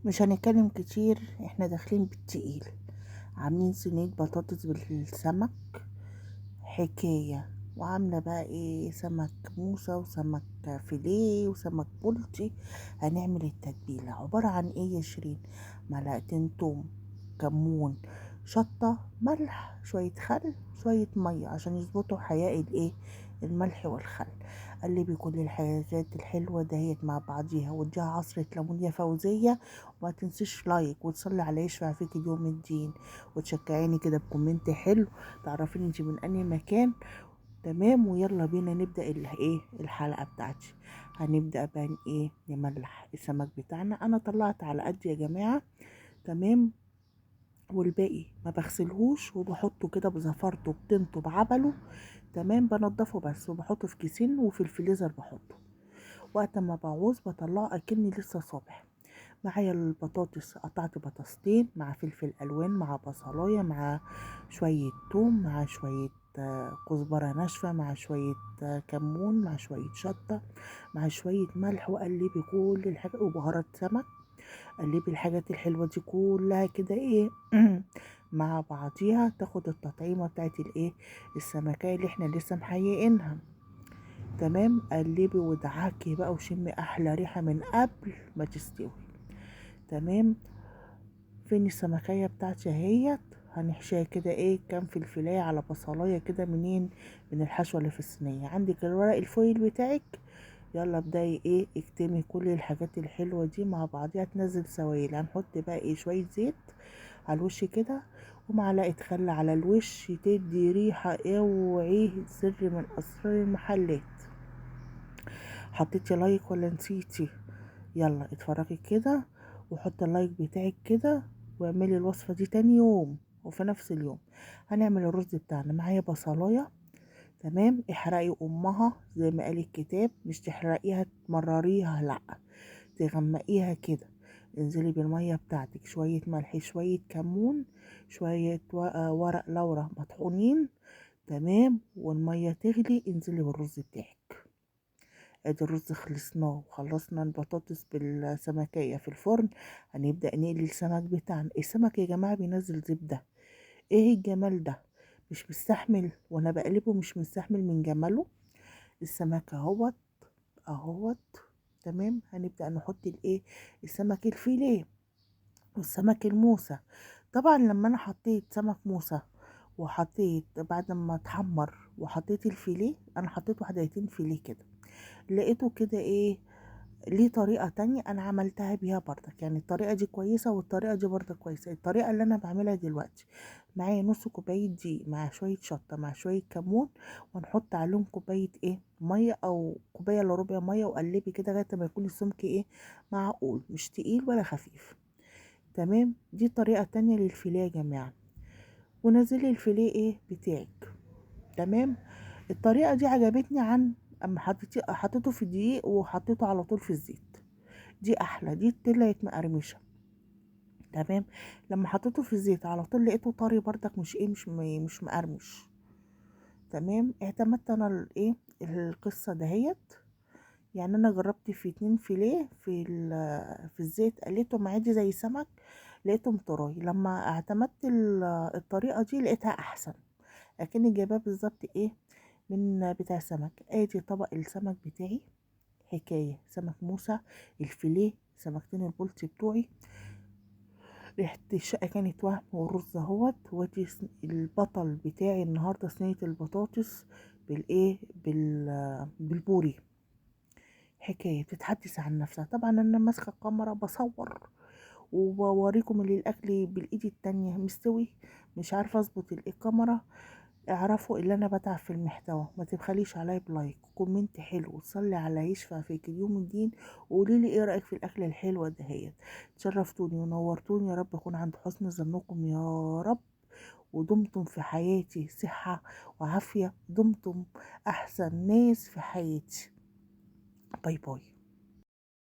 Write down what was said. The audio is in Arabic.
مش هنتكلم كتير، احنا داخلين بالتقيل. عاملين صينية بطاطس بالسمك حكاية. وعاملة بقى ايه، سمك موسى وسمك فيليه وسمك بولتي. هنعمل التتبيلة عبارة عن ايه يا شيرين؟ معلقتين توم، كمون، شطة، ملح، شوية خل، شوية مية عشان يظبطوا حياء الايه، الملح والخل. قلبي كل الحاجات الحلوة دهيت مع بعضيها واديها عصرة ليمون يا فوزية. وما تنسيش لايك وتصلي على يشفع فيك يوم الدين، وتشجعيني كده بكومنت حلو تعرفين انت من انهي مكان. تمام، ويلا بينا نبدأ الحلقة بتاعتي. هنبدأ بقى نملح السمك بتاعنا. انا طلعت على قد يا جماعة. تمام. والباقي ما بغسلهوش وبحطه كده بزفرته بطينته بعبله. تمام، بنضفه بس وبحطه في كيسين وفي الفريزر بحطه. وقت ما بعوز بطلعه اكني لسه صابح. معايا البطاطس، قطعت بطاطستين مع فلفل الوان مع بصلايه مع شويه توم مع شويه كزبره ناشفه مع شويه كمون مع شويه شطه مع شويه ملح. وقلبي كل الحاجات وبهارات سمك. قلبي الحاجات الحلوه دي كلها كده مع بعضيها تاخد التطعيمه بتاعت السمكية اللي احنا لسه محيقينها. تمام، قلبي وادعكي بقى وشمي احلى ريحه من قبل ما تستوي. تمام. فين السمكية بتاعتي اهيت. هنحشيها كده كام فلفلاية على بصلاية كده منين، من الحشوة اللي في الصينية. عندك الورق الفويل بتاعك. يلا ابدأي اكتمي كل الحاجات الحلوة دي مع بعضيها تنزل سوائل. هنحط بقى شوية زيت على الوش كده، ومعلقة خل على الوش تدي ريحة اوعيه، سر من اسرار المحلات. حطيتي لايك ولا نسيتي؟ يلا اتفرجي كده وحط اللايك بتاعك كده، واعملي الوصفة دي تاني يوم وفي نفس اليوم. هنعمل الرز بتاعنا. معايا بصلاية. تمام، احرقي امها زي ما قال الكتاب، مش تحرقيها تمرريها، لا، تغمقيها كده. انزلي بالمية بتاعتك، شوية ملح شوية كمون شوية ورق لورا مطحونين. تمام، والمية تغلي انزلي بالرز بتاعك. ادي الرز خلصناه وخلصنا البطاطس بالسمكية في الفرن. هنبدأ نقلي السمك بتاعنا. السمك يا جماعة بينزل زبدة. ايه الجمال ده؟ مش مستحمل وانا بقلبه، مش مستحمل من جماله. السمك اهوت اهوت. تمام، هنبدأ نحط السمك الفيليه والسمك الموسى. طبعا لما انا حطيت سمك موسى وحطيت بعد ما اتحمر وحطيت الفيليه، انا حطيت وحدتين فيليه كده. لقيته كده ليه طريقة تانية أنا عملتها بيها برضك. يعني الطريقة دي كويسة والطريقة دي برضك كويسة. الطريقة اللي أنا بعملها دلوقتي، معايا نص كوباية دقيق مع شوية شطة مع شوية كمون، ونحط عليهم كوباية مية أو كوباية إلا ربع مية، وقلبي كده لغاية ما يكون السمك معقول، مش تقيل ولا خفيف. تمام، دي طريقة تانية للفيليه يا جماعة. ونزلي الفيليه بتاعك. تمام. الطريقة دي عجبتني عن اما حطيته في الدقيق وحطيته على طول في الزيت. دي احلى، دي طلعت مقرمشه. تمام. لما حطيته في الزيت على طول لقيته طري برضك، مش مش مقرمش. تمام، اعتمدت انا القصه دهيت. يعني انا جربت في 2 فيليه في الزيت قليتهم عادي زي سمك، لقيتهم طراي. لما اعتمدت الطريقه دي لقيتها احسن، لكن جايباه بالظبط من بتاع سمك. ادي طبق السمك بتاعي حكاية. سمك موسى الفيليه، سمكتين البولتي بتوعي. ريحة الشقة كانت وهم. والرز اهوت. وادي البطل بتاعي النهاردة صينية البطاطس بالبوري. حكاية بتتحدث عن نفسها. طبعا انا ماسكة الكاميرا بصور وبوريكم اللي الاكل بالايد التانية مستوي. مش عارفة اظبط الكاميرا. اعرفوا اللي انا بتعب في المحتوى. ما تبخليش عليا بلايك وكومنت حلو وتصلي على يشفع فيك اليوم الدين. وقولي لي ايه رايك في الاكله الحلوه دهيت. تشرفتوني ونورتوني، يا رب اكون عند حسن ظنكم يا رب. ودمتم في حياتي صحه وعافيه. دمتم احسن ناس في حياتي. باي باي.